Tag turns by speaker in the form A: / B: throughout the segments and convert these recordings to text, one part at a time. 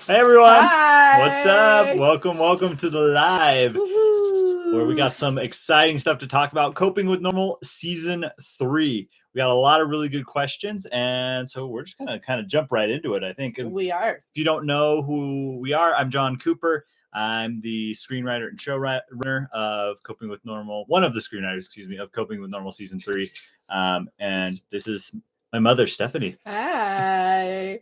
A: Hey everyone!
B: Hi!
A: What's up? Welcome to the live,
B: Woo-hoo.
A: where we got some exciting stuff to talk about. Coping with Normal Season 3. We got a lot of really good questions, and so we're just gonna kind of jump right into it, I think.
B: We are.
A: If you don't know who we are, I'm John Cooper. I'm the screenwriter and showrunner of Coping with Normal, one of the screenwriters, of Coping with Normal Season 3. And this is my mother, Stephanie.
B: Hi.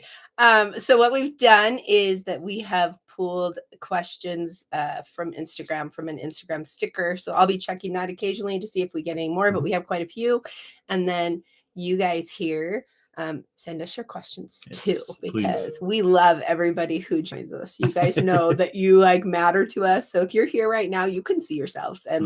B: So what we've done is that we have pulled questions from Instagram, from an Instagram sticker. So I'll be checking that occasionally to see if we get any more, but we have quite a few. And then you guys here, send us your questions too, because we love everybody who joins us. You guys know that you matter to us. So if you're here right now, you can see yourselves and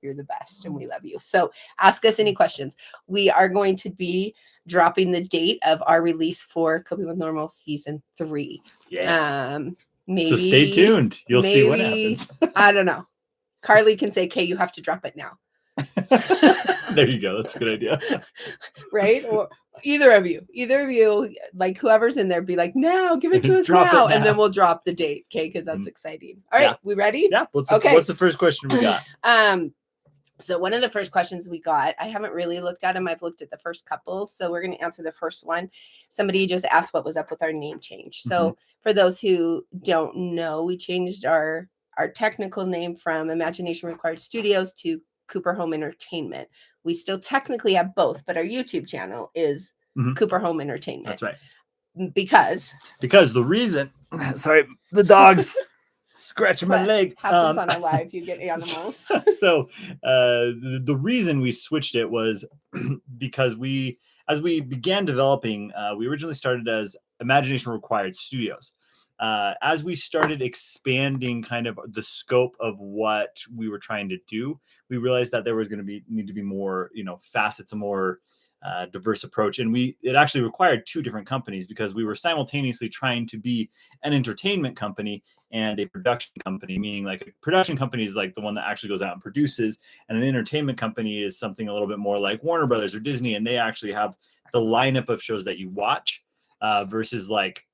B: you're the best and we love you. So ask us any questions. We are going to be dropping the date of our release for Coping with Normal Season 3.
A: Yeah.
B: Maybe.
A: So stay tuned. You'll see what happens.
B: I don't know. Carly can say, "Okay, you have to drop it now."
A: There you go. That's a good idea.
B: Right? Or either of you, like whoever's in there, be like, "Now, give it to us now," and then we'll drop the date, okay? Because that's exciting. All right, we ready?
A: Yeah. What's the first question we got?
B: So one of the first questions we got, I haven't really looked at them. I've looked at the first couple. So we're going to answer the first one. Somebody just asked what was up with our name change. So for those who don't know, we changed our technical name from Imagination Required Studios to Cooper Home Entertainment. We still technically have both, but our YouTube channel is Cooper Home Entertainment.
A: That's right.
B: Because
A: the reason, sorry, the dogs scratching my leg.
B: Happens on our live. You get animals.
A: So the reason we switched it was because as we began developing, we originally started as Imagination Required Studios. As we started expanding kind of the scope of what we were trying to do, we realized that there was going to need to be more, facets, a more diverse approach. And it actually required two different companies, because we were simultaneously trying to be an entertainment company and a production company, meaning like a production company is like the one that actually goes out and produces, and an entertainment company is something a little bit more like Warner Brothers or Disney, and they actually have the lineup of shows that you watch, versus like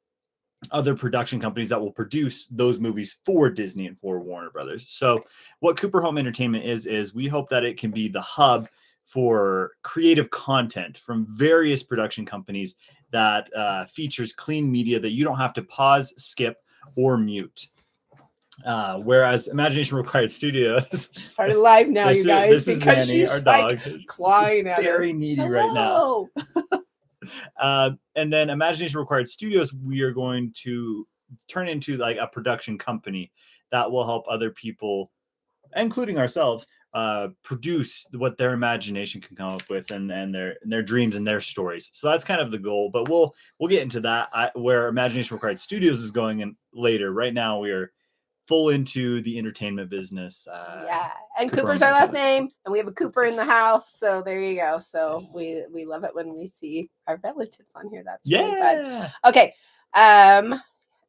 A: other production companies that will produce those movies for Disney and for Warner Brothers. So what Cooper Home Entertainment is we hope that it can be the hub for creative content from various production companies that features clean media that you don't have to pause, skip, or mute. Whereas Imagination Required Studios
B: started live now, you guys, because
A: Zanny,
B: she's
A: our dog,
B: clawing at us.
A: Very needy right now. And then Imagination Required Studios, we are going to turn into like a production company that will help other people, including ourselves, produce what their imagination can come up with, and their dreams and their stories. So that's kind of the goal, but we'll get into that, where Imagination Required Studios is going in later. Right now we are full into the entertainment business.
B: And Cooper's our last name, and we have a Cooper in the house, so there you go. So we love it when we see our relatives on here. That's really fun. Okay,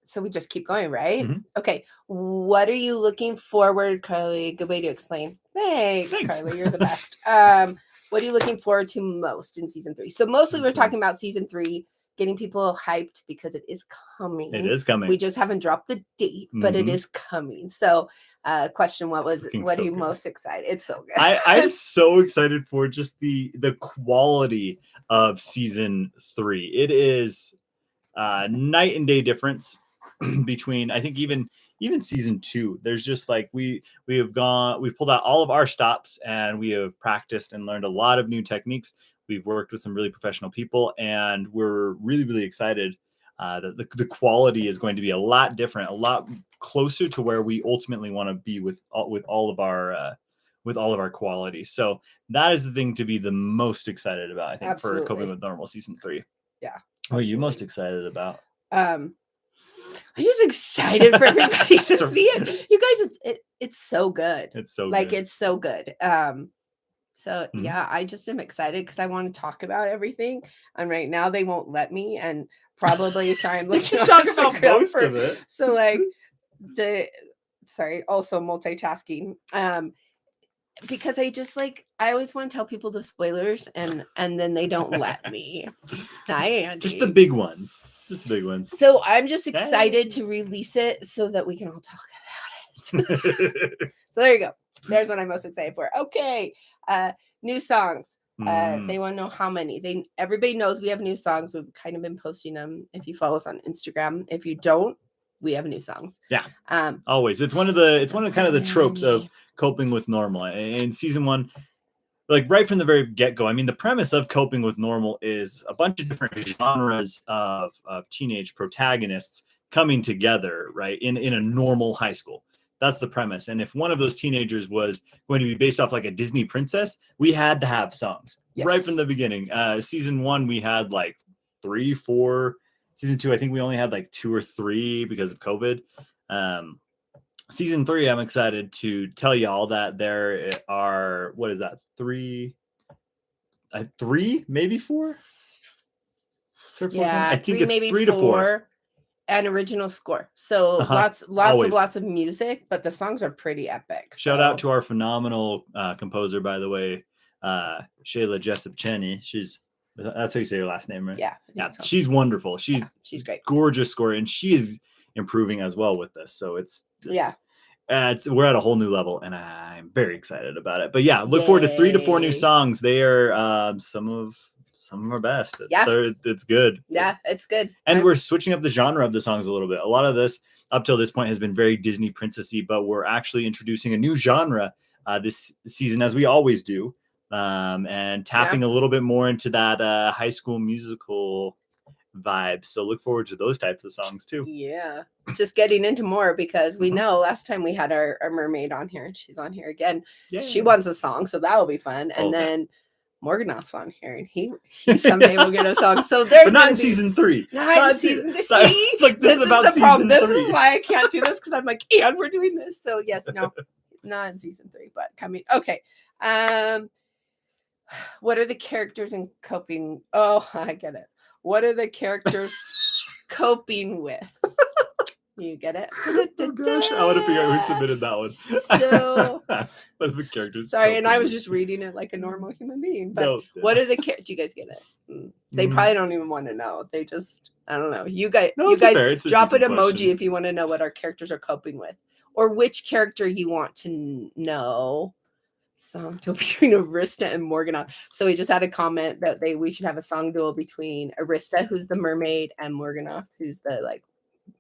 B: so we just keep going, right? Okay, what are you looking forward, Carly? Good way to explain. Thanks. Carly, you're the best. What are you looking forward to most in season 3? So mostly we're talking about season 3, getting people hyped because it is coming.
A: It is coming.
B: We just haven't dropped the date, but it is coming. So question, what are you most excited? It's so good.
A: I'm so excited for just the quality of season 3. It is night and day difference between, I think, even season 2. There's just like we've pulled out all of our stops, and we have practiced and learned a lot of new techniques. We've worked with some really professional people, and we're really, really excited that the quality is going to be a lot different, a lot closer to where we ultimately want to be with all of our quality. So that is the thing to be the most excited about, I think, for Coping with Normal season 3.
B: Yeah.
A: What are you most excited about?
B: I'm just excited for everybody to see it. You guys, it's so good.
A: It's so
B: good. It's so good. So yeah, I just am excited because I want to talk about everything, and right now they won't let me, and probably I'm looking on
A: talk about most of it.
B: So also multitasking. Because I always want to tell people the spoilers, and then they don't let me. Hi, Angie.
A: Just the big ones. Just big ones.
B: So I'm just
A: Hey.
B: excited to release it so that we can all talk about it. So there you go. There's what I'm most excited for. Okay. New songs. They want to know how many. Everybody knows we have new songs. We've kind of been posting them if you follow us on Instagram. If you don't, we have new songs.
A: Yeah. Always. It's one of kind of the tropes of coping with normal. In season 1, like right from the very get-go, I mean, the premise of coping with normal is a bunch of different genres of teenage protagonists coming together, right, in a normal high school. That's the premise. And if one of those teenagers was going to be based off like a Disney princess, we had to have songs right from the beginning. Season 1, we had like 3, 4. Season 2, I think we only had like 2 or 3 because of COVID. Season 3, I'm excited to tell y'all that there are, what is that, 3, maybe 4?
B: Yeah,
A: I think
B: 3,
A: it's
B: maybe
A: 3 to 4.
B: An original score. So lots of music, but the songs are pretty epic.
A: Shout out to our phenomenal composer, by the way, Shayla Jessup Cheney. That's how you say her last name, right?
B: Yeah.
A: She's wonderful. She's
B: great.
A: Gorgeous score, and she is improving as well with this. So it's we're at a whole new level, and I'm very excited about it. But yeah, look forward to 3 to 4 new songs. They are some of our best. It's good.
B: Yeah, it's good.
A: And we're switching up the genre of the songs a little bit. A lot of this up till this point has been very Disney princessy, but we're actually introducing a new genre this season, as we always do, and tapping a little bit more into that High School Musical vibe. So look forward to those types of songs too.
B: Yeah, just getting into more, because we know last time we had our mermaid on here, and she's on here again. Yeah. She wants a song, so that will be fun. And then Morganoff's on here, and he someday will get a song. So there's
A: but not in season 3.
B: Not in season 3. See, like this is about the problem. This is why I can't do this, because I'm like, and we're doing this. So yes, no, not in season 3, but coming. Okay. What are the characters in coping? Oh, I get it. What are the characters coping with? You get it?
A: Oh gosh, I want to figure out who submitted that one.
B: So,
A: what are the characters?
B: Sorry, and I was just reading it like a normal human being. But what are the characters? Do you guys get it? They probably don't even want to know. They just, I don't know. You guys drop an emoji if you want to know what our characters are coping with, or which character you want to know. Song duel between Arista and Morganoff. So we just had a comment that we should have a song duel between Arista, who's the mermaid, and Morganoff, who's the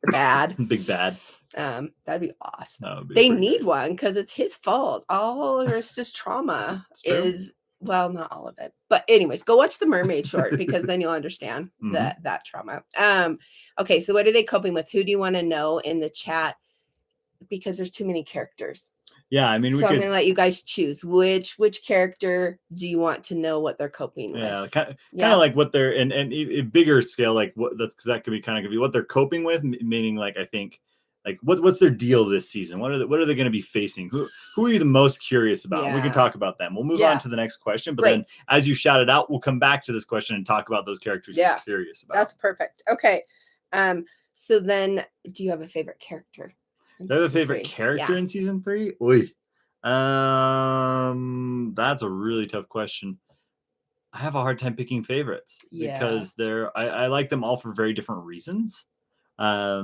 B: bad
A: big bad.
B: That'd be awesome. They need one, because it's his fault. All Arista's trauma is, well, not all of it, but anyways, go watch the mermaid short, because then you'll understand that trauma. Okay, so what are they coping with? Who do you want to know in the chat? Because there's too many characters.
A: Yeah, I mean,
B: I'm going to let you guys choose which character do you want to know what they're coping with.
A: Yeah, kind of like what they're and a bigger scale, like what because that could be kind of what they're coping with, meaning like I think like what's their deal this season? What are they going to be facing? Who are you the most curious about?
B: Yeah.
A: We can talk about them. We'll move on to the next question, but then as you shout it out, we'll come back to this question and talk about those characters you're curious about.
B: That's perfect. Okay, so then, do you have a favorite character?
A: Do I have a favorite character in season 3? Oy. That's a really tough question. I have a hard time picking favorites because I like them all for very different reasons.
B: That's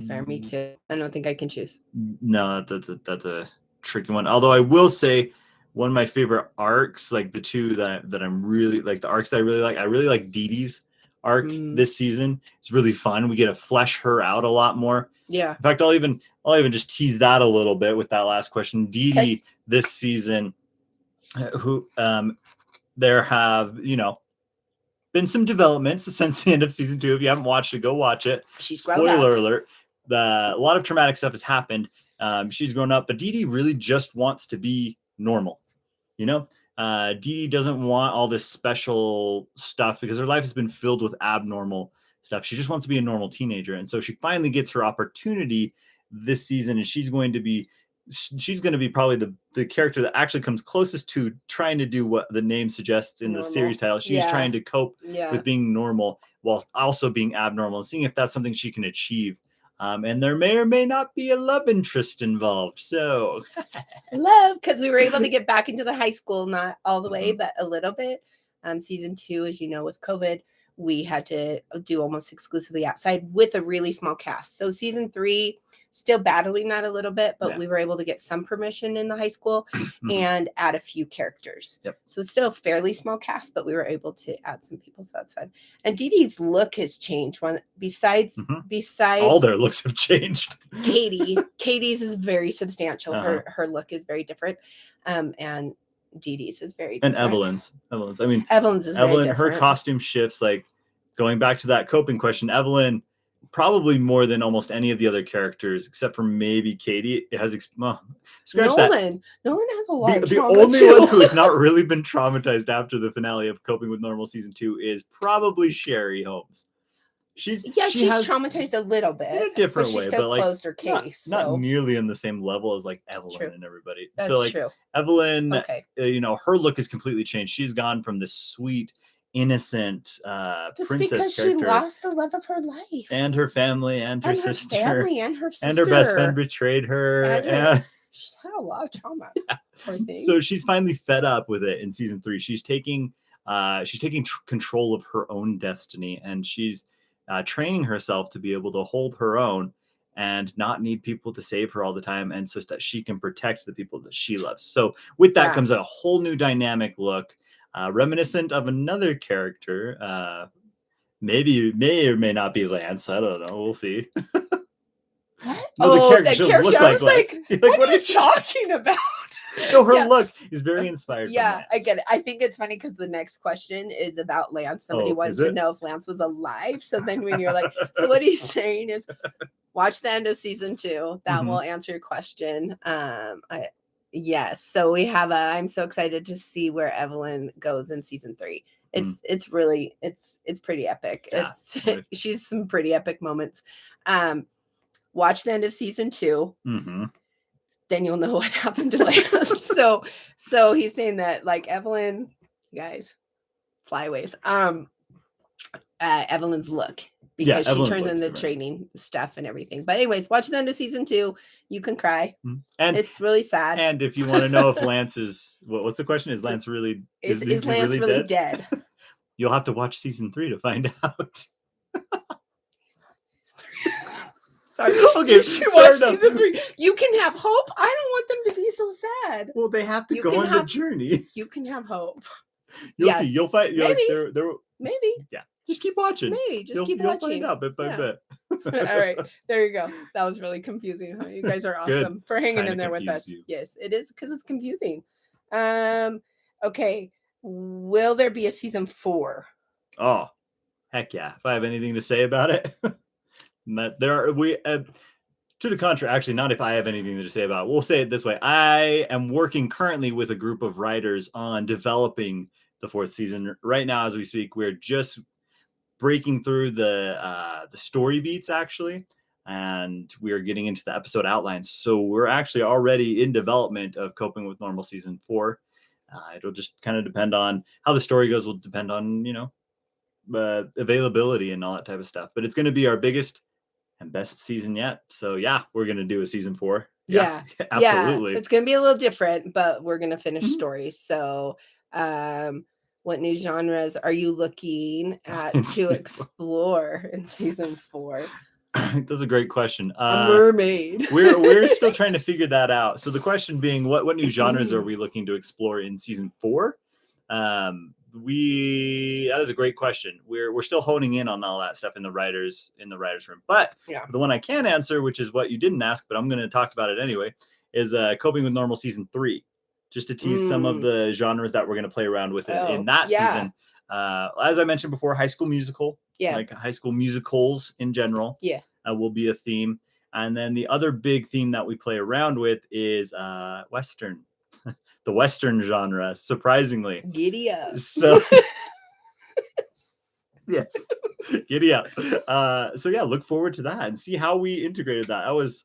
B: fair. Me too. I don't think I can choose.
A: No, that's a tricky one. Although I will say one of my favorite arcs, like the two that I'm really like, the arcs that I really like Dee Dee's arc this season. It's really fun. We get to flesh her out a lot more.
B: Yeah.
A: In fact, I'll even just tease that a little bit with that last question. Dee Dee this season, who there have been some developments since the end of season 2. If you haven't watched it, go watch it. Spoiler alert: a lot of traumatic stuff has happened. She's grown up, but Dee Dee really just wants to be normal. Dee Dee doesn't want all this special stuff because her life has been filled with abnormal stuff. She just wants to be a normal teenager. And so she finally gets her opportunity this season, and she's going to be probably the character that actually comes closest to trying to do what the name suggests in the series title. She's trying to cope with being normal while also being abnormal and seeing if that's something she can achieve. And there may or may not be a love interest involved. So
B: because we were able to get back into the high school, not all the way, but a little bit. Season 2, as you know, with COVID, we had to do almost exclusively outside with a really small cast. So season 3, still battling that a little bit, but we were able to get some permission in the high school and add a few characters.
A: Yep.
B: So it's still a fairly small cast, but we were able to add some people. So that's fun. And Dee Dee's look has changed. Besides
A: all their looks have changed.
B: Katie's is very substantial. Her look is very different. And Dee Dee's is very different.
A: And Evelyn's. I mean,
B: Evelyn's is very different.
A: Her costume shifts, like going back to that coping question, Evelyn, probably more than almost any of the other characters, except for maybe Katie, it has scratch
B: Nolan.
A: that.
B: Nolan has a lot of
A: the
B: trauma
A: only
B: too.
A: one who has not really been traumatized after the finale of Coping with Normal season 2 is probably Sherry Holmes. She's
B: traumatized a little bit
A: in a different way,
B: she still
A: but
B: closed her case.
A: Not nearly in the same level as like Evelyn and everybody.
B: That's
A: so like
B: true.
A: Evelyn, her look has completely changed. She's gone from this sweet, innocent princess
B: because
A: character.
B: She lost the love of her life,
A: and her family, and her sister,
B: and her sister,
A: and her best friend betrayed her. And
B: she's had a lot of trauma.
A: So she's finally fed up with it in season 3. She's taking control of her own destiny, and she's training herself to be able to hold her own and not need people to save her all the time, and so that she can protect the people that she loves. So with that comes a whole new dynamic look, reminiscent of another character. Maybe may or may not be Lance. I don't know. We'll see.
B: What?
A: No, the character
B: I was like, what are you talking about?
A: No, her look is very inspired.
B: Yeah, I get it. I think it's funny because the next question is about Lance. Somebody wants to know if Lance was alive. So then when you're like, so what he's saying is watch the end of season 2. That will answer your question. Yes. So we have I'm so excited to see where Evelyn goes in season 3. It's really pretty epic.
A: Yeah,
B: she's some pretty epic moments. Watch the end of season 2. Then you'll know what happened to Lance. so he's saying that like Evelyn, you guys, flyaways. Evelyn's look, because she turns in the training stuff and everything. But anyways, watch the end of season 2. You can cry. And it's really sad.
A: And if you want to know if Lance is what's the question? Is Lance really
B: is Lance really dead?
A: You'll have to watch season 3 to find out.
B: Sorry. Okay, you watch season 3. You can have hope. I don't want them to be so sad.
A: Well, they have to go on the journey.
B: You can have hope.
A: You'll see. You'll find.
B: Maybe.
A: Maybe. Yeah. Just keep watching.
B: Maybe. Keep watching.
A: You'll find out bit by bit.
B: All right. There you go. That was really confusing. You guys are awesome for hanging in there with us. Yes, it is, because it's confusing. Okay. Will there be a season 4?
A: Oh, heck yeah. If I have anything to say about it. To the contrary, actually, not if I have anything to say about it. We'll say it this way. I am working currently with a group of writers on developing the 4th season. Right now, as we speak, we're just breaking through the story beats, actually, and we are getting into the episode outlines. So we're actually already in development of Coping with Normal season 4. It'll just kind of depend on how the story goes. Will depend on, availability and all that type of stuff. But it's going to be our biggest and best season yet. So yeah, we're going to do a season 4.
B: Yeah,
A: absolutely.
B: It's going to be a little different, but we're going to finish stories. So what new genres are you looking at to explore in season 4?
A: That's a great question.
B: A mermaid.
A: we're still trying to figure that out. So the question being, what new genres are we looking to explore in season 4? That is a great question. We're still honing in on all that stuff in the writers room. But the one I can answer, which is what you didn't ask, but I'm going to talk about it anyway, is Coping with Normal season 3, just to tease some of the genres that we're going to play around with in that season. As I mentioned before, High School Musical, like High School Musicals in general, will be a theme. And then the other big theme that we play around with is Western. The Western genre, surprisingly.
B: Giddy up.
A: So, yes, giddy up. So yeah, look forward to that and see how we integrated that. That was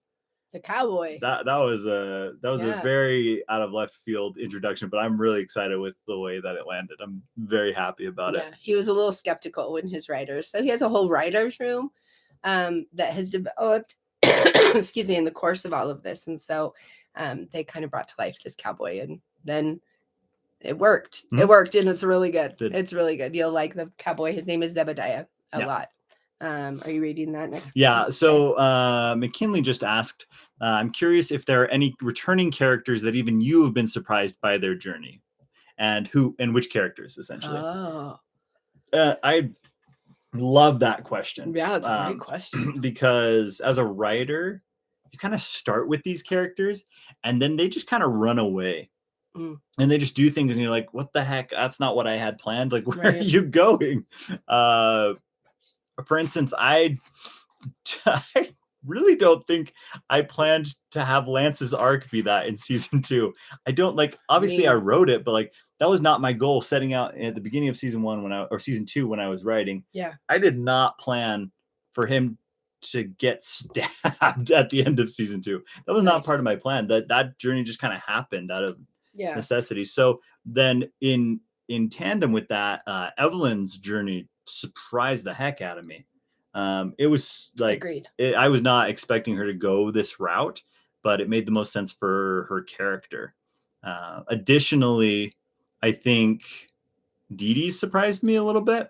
B: the cowboy.
A: That was a very out of left field introduction, but I'm really excited with the way that it landed. I'm very happy about it.
B: He was a little skeptical when his writers. So he has a whole writers room that has developed, excuse me, in the course of all of this, and so they kind of brought to life this cowboy, and then It worked.
A: Mhm.
B: It worked, and it's really good.
A: Did.
B: It's really good. You'll like the cowboy. His name is Zebediah a
A: Yeah.
B: lot. Are you reading that next?
A: Yeah.
B: Okay.
A: So McKinley just asked, I'm curious if there are any returning characters that even you have been surprised by their journey, and who and which characters essentially.
B: Oh,
A: I love that question.
B: yeah, that's a great question.
A: Because as a writer, you kind of start with these characters and then they just kind of run away.
B: Mm.
A: And they just do things and you're like, what the heck? That's not what I had planned. Like, where are
B: Right.
A: you going? For instance, I really don't think I planned to have Lance's arc be that in season 2. I don't like, obviously I wrote it, but like that was not my goal setting out at the beginning of season 1 or season 2 when I was writing.
B: Yeah.
A: I did not plan for him to get stabbed at the end of season 2. That was not part of my plan. That journey just kind of happened out of necessity. So then in tandem with that, Evelyn's journey surprised the heck out of me. It was like, I was not expecting her to go this route, but it made the most sense for her character. Additionally, I think Dee Dee surprised me a little bit.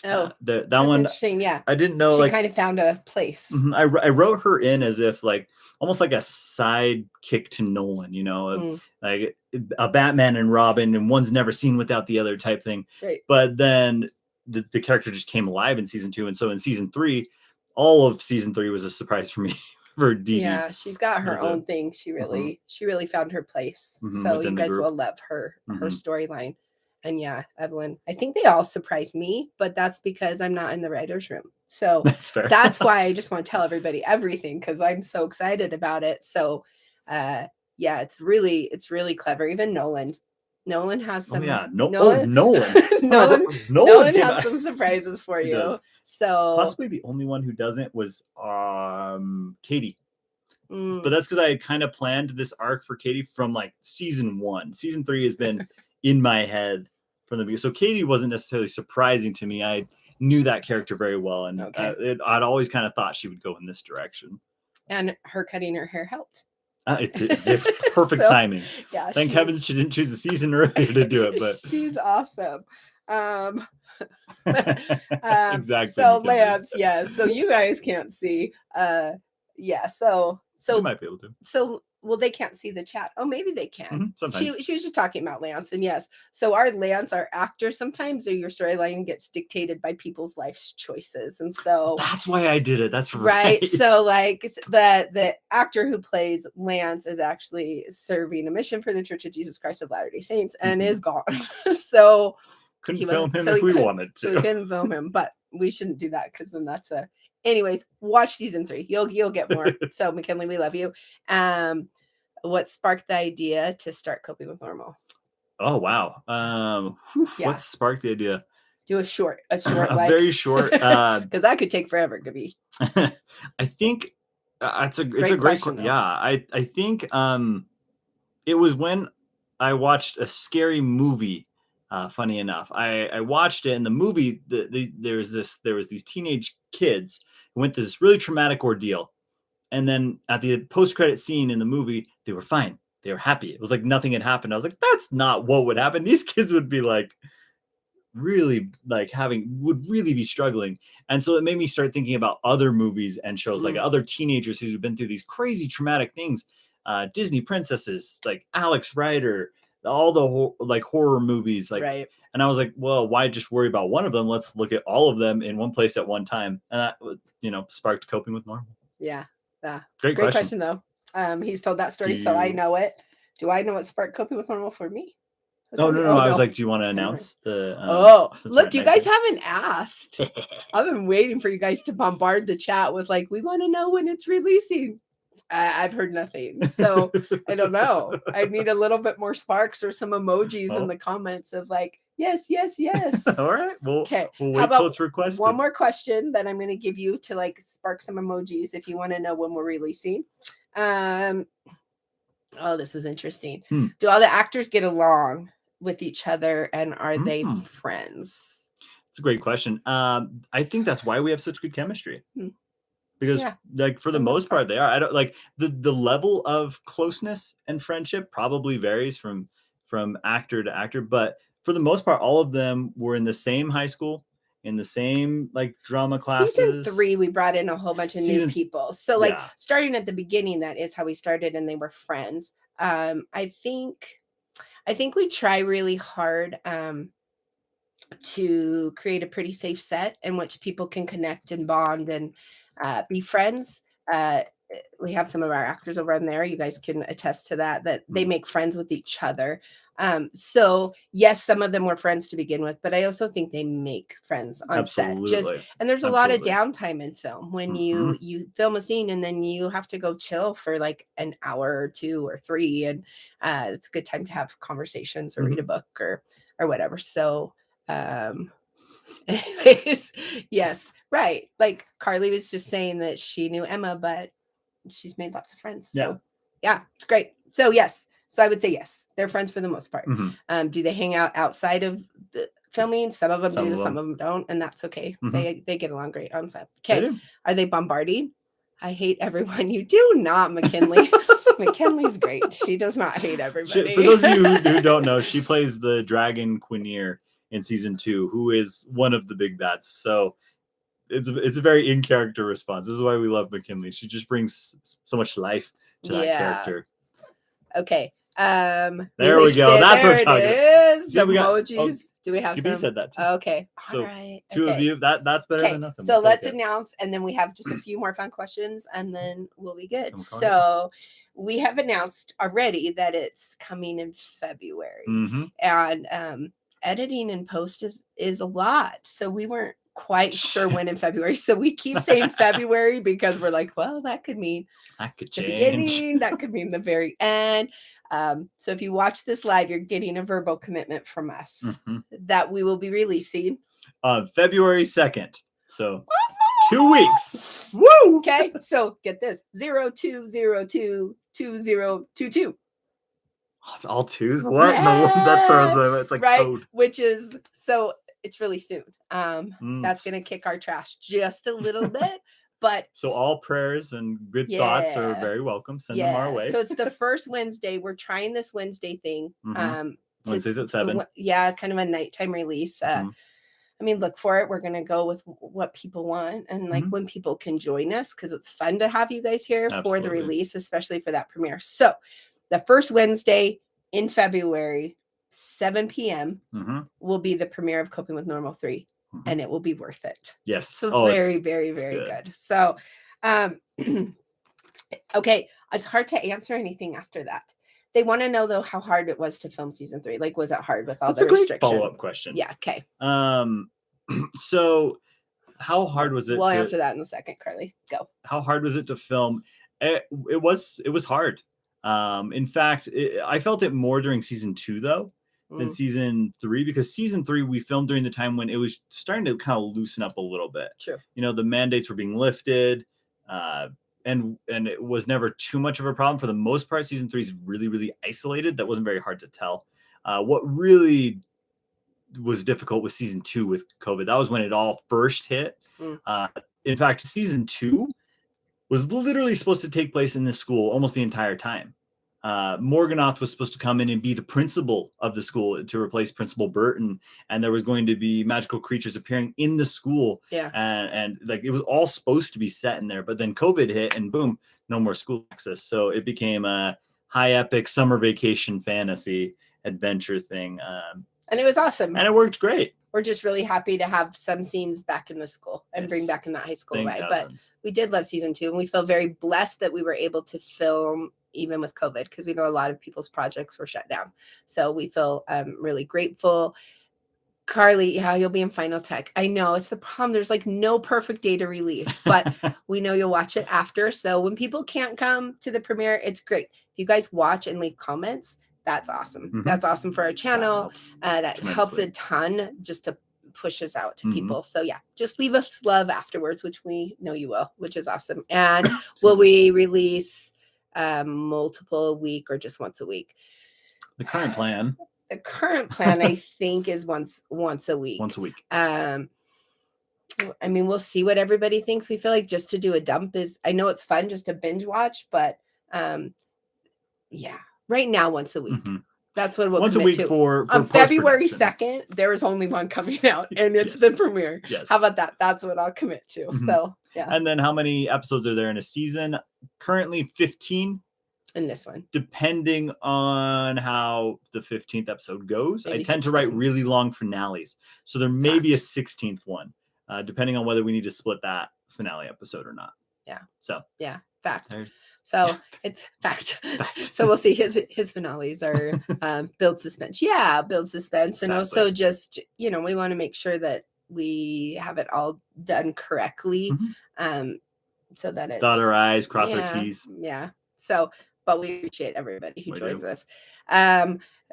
B: Oh,
A: that one
B: interesting. Yeah,
A: I didn't know.
B: She kind of found a place.
A: I wrote her in as if like almost like a sidekick to Nolan, you know, like a Batman and Robin, and one's never seen without the other type thing.
B: Right.
A: But then the character just came alive in season 2, and so in season 3, all of season 3 was a surprise for me. For Dee Dee.
B: Yeah, she's got her own thing. She really found her place. So you guys will love her storyline. And yeah, Evelyn, I think they all surprise me, but that's because I'm not in the writer's room. So
A: that's fair.
B: That's why I just want to tell everybody everything, because I'm so excited about it. So yeah, it's really clever. Even Nolan has some.
A: Nolan
B: has some surprises for you. So
A: possibly the only one who doesn't was Katie. But that's because I had kind of planned this arc for Katie from like season 1. Season 3 has been in my head from the beginning. So Katie wasn't necessarily surprising to me. I knew that character very well, and I'd always kind of thought she would go in this direction. And
B: her cutting her hair helped.
A: It perfect timing.
B: Yeah.
A: Thank heavens she didn't choose a season earlier to do it. But
B: she's awesome.
A: Exactly.
B: So Lance, so you guys can't see. So
A: you might be able to.
B: So they can't see the chat. Oh, maybe they can.
A: Sometimes.
B: She was just talking about Lance, and yes. So our Lance, our actor, sometimes your storyline gets dictated by people's life's choices, and so
A: that's why I did it. That's right.
B: So like the actor who plays Lance is actually serving a mission for the Church of Jesus Christ of Latter-day Saints and is gone. So
A: couldn't film him if we wanted to.
B: So we couldn't film him, but we shouldn't do that because then that's a. Anyways, watch season 3. You'll get more. So McKinley, we love you. What sparked the idea to start Coping with Normal?
A: Oh wow. What sparked the idea?
B: Do a short,
A: very short.
B: Because that could take forever, could be.
A: I think it's a great question. Yeah, I think it was when I watched a scary movie. Funny enough, I watched it in the movie. There was these teenage kids who went through this really traumatic ordeal, and then at the post-credit scene in the movie, they were fine. They were happy. It was like nothing had happened. I was like, that's not what would happen. These kids would be like really like would really be struggling. And so it made me start thinking about other movies and shows, like other teenagers who've been through these crazy traumatic things. Disney princesses like Alex Rider. All the horror movies, like, and I was like, well, why just worry about one of them? Let's look at all of them in one place at one time. And that, sparked Coping with Normal.
B: Yeah.
A: Great
B: question though. He's told that story, so I know it. Do I know what sparked Coping with Normal for me?
A: No. I was like, do you want to announce the?
B: Look, you guys haven't asked. I've been waiting for you guys to bombard the chat with like, we want to know when it's releasing. I've heard nothing, so I don't know. I need a little bit more sparks or some emojis in the comments of like, yes.
A: All right. Well,
B: okay.
A: We'll wait till it's requested.
B: One more question that I'm going to give you to like spark some emojis if you want to know when we're releasing. Oh, this is interesting. Do all the actors get along with each other, and are they friends?
A: It's a great question. I think that's why we have such good chemistry. Because like for the most part they are. I don't like the level of closeness and friendship probably varies from from actor to actor, but for the most part, all of them were in the same high school, in the same like drama classes.
B: Season 3, we brought in a whole bunch of new people. So like
A: yeah.
B: starting at the beginning, that is how we started, and they were friends. I think we try really hard to create a pretty safe set in which people can connect and bond and be friends. We have some of our actors over in there. You guys can attest to that they make friends with each other. So yes, some of them were friends to begin with, but I also think they make friends on
A: Absolutely.
B: set. And there's a lot of downtime in film when you film a scene and then you have to go chill for like an hour or 2 or 3, and it's a good time to have conversations or read a book or whatever. So anyways, yes, right. Like Carly was just saying that she knew Emma, but she's made lots of friends. So yeah, it's great. So yes. So I would say yes, they're friends for the most part. Do they hang out outside of the filming? Some of them do, some of them don't, and that's okay. They get along great on set. Okay. Are they bombarding? I hate everyone. You do not, McKinley. McKinley's great. She does not hate everybody.
A: For those of you who don't know, she plays the dragon Queneer in season 2, who is one of the big bats. So it's a very in character response. This is why we love McKinley. She just brings so much life to that character.
B: Okay.
A: There we go. That's what we're talking about.
B: Some emojis. Do we have some?
A: said that too.
B: Okay. All
A: so
B: right.
A: 2 of you. That's better than nothing.
B: So let's announce, and then we have just a few more fun questions, and then we'll be good. So we have announced already that it's coming in February, and editing and post is a lot. So we weren't quite sure when in February. So we keep saying February because we're like, well, that could mean
A: the
B: beginning, that could mean the very end. So if you watch this live, you're getting a verbal commitment from us that we will be releasing
A: on February 2nd. So 2 weeks. Woo!
B: Okay. So get this 02022022.
A: Oh, it's all 2s. What? Yes! That throws me. It's like code.
B: Which is so it's really soon. That's gonna kick our trash just a little bit. But
A: so all prayers and good thoughts are very welcome. Send them our way.
B: So it's the first Wednesday. We're trying this Wednesday thing.
A: Wednesdays at 7.
B: Yeah, kind of a nighttime release. I mean, look for it. We're gonna go with what people want and like when people can join us, because it's fun to have you guys here for the release, especially for that premiere. So the first Wednesday in February, 7 p.m. will be the premiere of Coping with Normal 3. And it will be worth it.
A: Yes.
B: So very, very, very good. So, okay. It's hard to answer anything after that. They want to know though how hard it was to film season 3. Like, was it hard with all the restrictions?
A: Follow-up question.
B: Yeah. Okay.
A: So how hard was it?
B: We'll answer that in a second, Carly. Go.
A: How hard was it to film? It was hard. In fact, I felt it more during season 2 though than season 3, because season 3 we filmed during the time when it was starting to kind of loosen up a little bit.
B: True.
A: You know, the mandates were being lifted, and it was never too much of a problem. For the most part, season 3 is really, really isolated. That wasn't very hard to tell. What really was difficult was season 2 with COVID. That was when it all first hit. In fact, season 2 was literally supposed to take place in this school almost the entire time. Morganoth was supposed to come in and be the principal of the school to replace Principal Burton, and there was going to be magical creatures appearing in the school.
B: Yeah,
A: and like it was all supposed to be set in there, but then COVID hit, and boom, no more school access. So it became a high epic summer vacation fantasy adventure thing,
B: and it was awesome,
A: and it worked great.
B: We're just really happy to have some scenes back in the school and bring back in that high school vibe. But we did love season 2, and we feel very blessed that we were able to film even with COVID, because we know a lot of people's projects were shut down. So we feel really grateful. Carly, yeah, you'll be in Final Tech. I know it's the problem. There's like no perfect day to release, but we know you'll watch it after. So when people can't come to the premiere, it's great. If you guys watch and leave comments, that's awesome. That's awesome for our channel. That helps a ton just to push us out to people. So yeah, just leave us love afterwards, which we know you will, which is awesome. And will we release multiple a week or just once a week?
A: The current plan,
B: I think, is once a week. I mean, we'll see what everybody thinks. We feel like just to do a dump is, I know it's fun just to binge watch, but yeah, right now once a week. That's what we'll
A: once a
B: commit
A: week
B: to.
A: for
B: On February
A: post-production.
B: 2nd, there is only one coming out, and it's the
A: Yes.
B: premiere.
A: Yes.
B: How about that? That's what I'll commit to.
A: Mhm.
B: So, yeah.
A: And then how many episodes are there in a season? Currently 15.
B: In this one.
A: Depending on how the 15th episode goes.
B: Maybe
A: I tend to write
B: 16.
A: really long finales. So there may be a 16th one, depending on whether we need to split that finale episode or not.
B: Yeah.
A: So.
B: Yeah. Fact.
A: There's
B: So it's fact.
A: Fact.
B: So we'll see. His finales are build suspense. Yeah, build suspense. And
A: Exactly.
B: also just, we want to make sure that we have it all done correctly.
A: Mhm.
B: So that it's
A: Dot our I's, cross our
B: yeah,
A: T's.
B: Yeah. So, but we appreciate everybody who
A: We
B: joins
A: do.
B: us.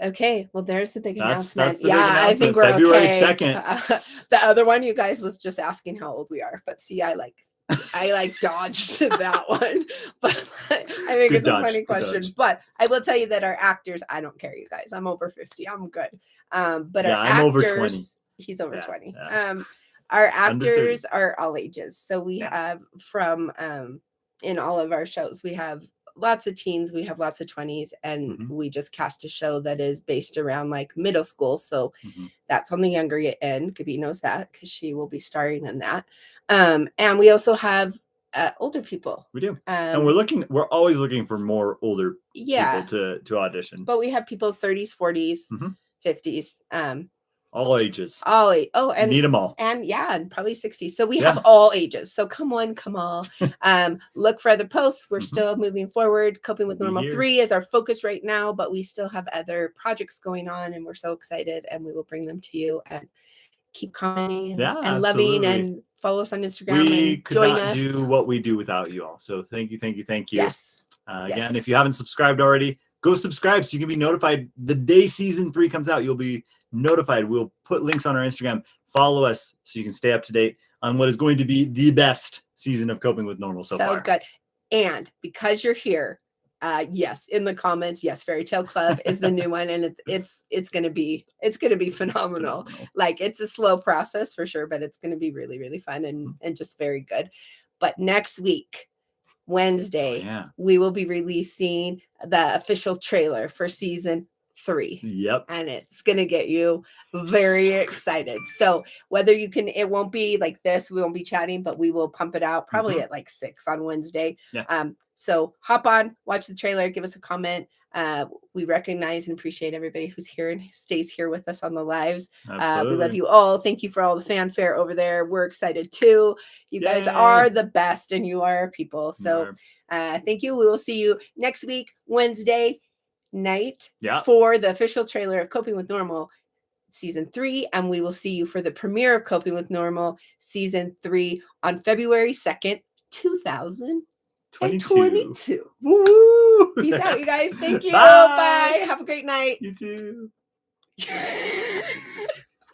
B: Okay. Well, there's the big
A: That's
B: announcement.
A: the big announcement.
B: I think we're
A: February
B: okay.
A: 2nd.
B: The other one, you guys, was just asking how old we are. But see, I dodged that one, but I think
A: Good
B: it's
A: dodge,
B: a funny
A: good
B: question.
A: dodge.
B: But I will tell you that our actors, I don't care, you guys. I'm over 50. I'm good. But
A: Yeah,
B: our
A: I'm over
B: actors,
A: 20.
B: he's over
A: Yeah,
B: 20.
A: yeah.
B: Our
A: Under 30.
B: actors are all ages. So we
A: Yeah.
B: have from in all of our shows, we have lots of teens, we have lots of 20s, and
A: Mhm.
B: we just cast a show that is based around like middle school. So
A: Mhm.
B: that's on the younger end. Gabi knows that because she will be starring in that. And we also have older people.
A: We do. And we're always looking for more older
B: Yeah,
A: people to audition.
B: but we have people 30s, 40s,
A: Mhm.
B: 50s,
A: All ages.
B: all and
A: Need them all.
B: and and probably 60s. So we
A: Yeah.
B: have all ages. So come all. Look for other posts. We're
A: Mhm.
B: still moving forward. Coping with
A: We'll be
B: Normal
A: here.
B: 3 is our focus right now, but we still have other projects going on, and we're so excited, and we will bring them to you. And keep commenting
A: Yeah,
B: and loving
A: absolutely.
B: and follow us on Instagram
A: We
B: and
A: could
B: join
A: not
B: us.
A: do what we do without you all. So thank you.
B: Yes.
A: Again,
B: Yes.
A: if you haven't subscribed already, go subscribe so you can be notified the day season 3 comes out. You'll be notified. We'll put links on our Instagram. Follow us so you can stay up to date on what is going to be the best season of Coping with Normal so far.
B: Good. And because you're here, yes, in the comments, yes, Fairy Tale Club is the new one, and it's gonna be phenomenal. Like, it's a slow process for sure, but it's gonna be really, really fun and just very good. But next week, Wednesday, we will be releasing the official trailer for season 3.
A: Yep.
B: And it's gonna get you very excited. So whether you can, it won't be like this, we won't be chatting, but we will pump it out probably at like 6 on Wednesday.
A: Yeah.
B: So hop on, watch the trailer, give us a comment. We recognize and appreciate everybody who's here and stays here with us on the lives. We love you all. Thank you for all the fanfare over there. We're excited too. You guys are the best, and you are our people. So thank you. We will see you next week, Wednesday night, for the official trailer of Coping with Normal season 3, and we will see you for the premiere of Coping with Normal season 3 on February 2nd, 2022.
A: Woo!
B: Peace out, you guys. Thank you.
A: Bye.
B: Have a great night.
A: You too.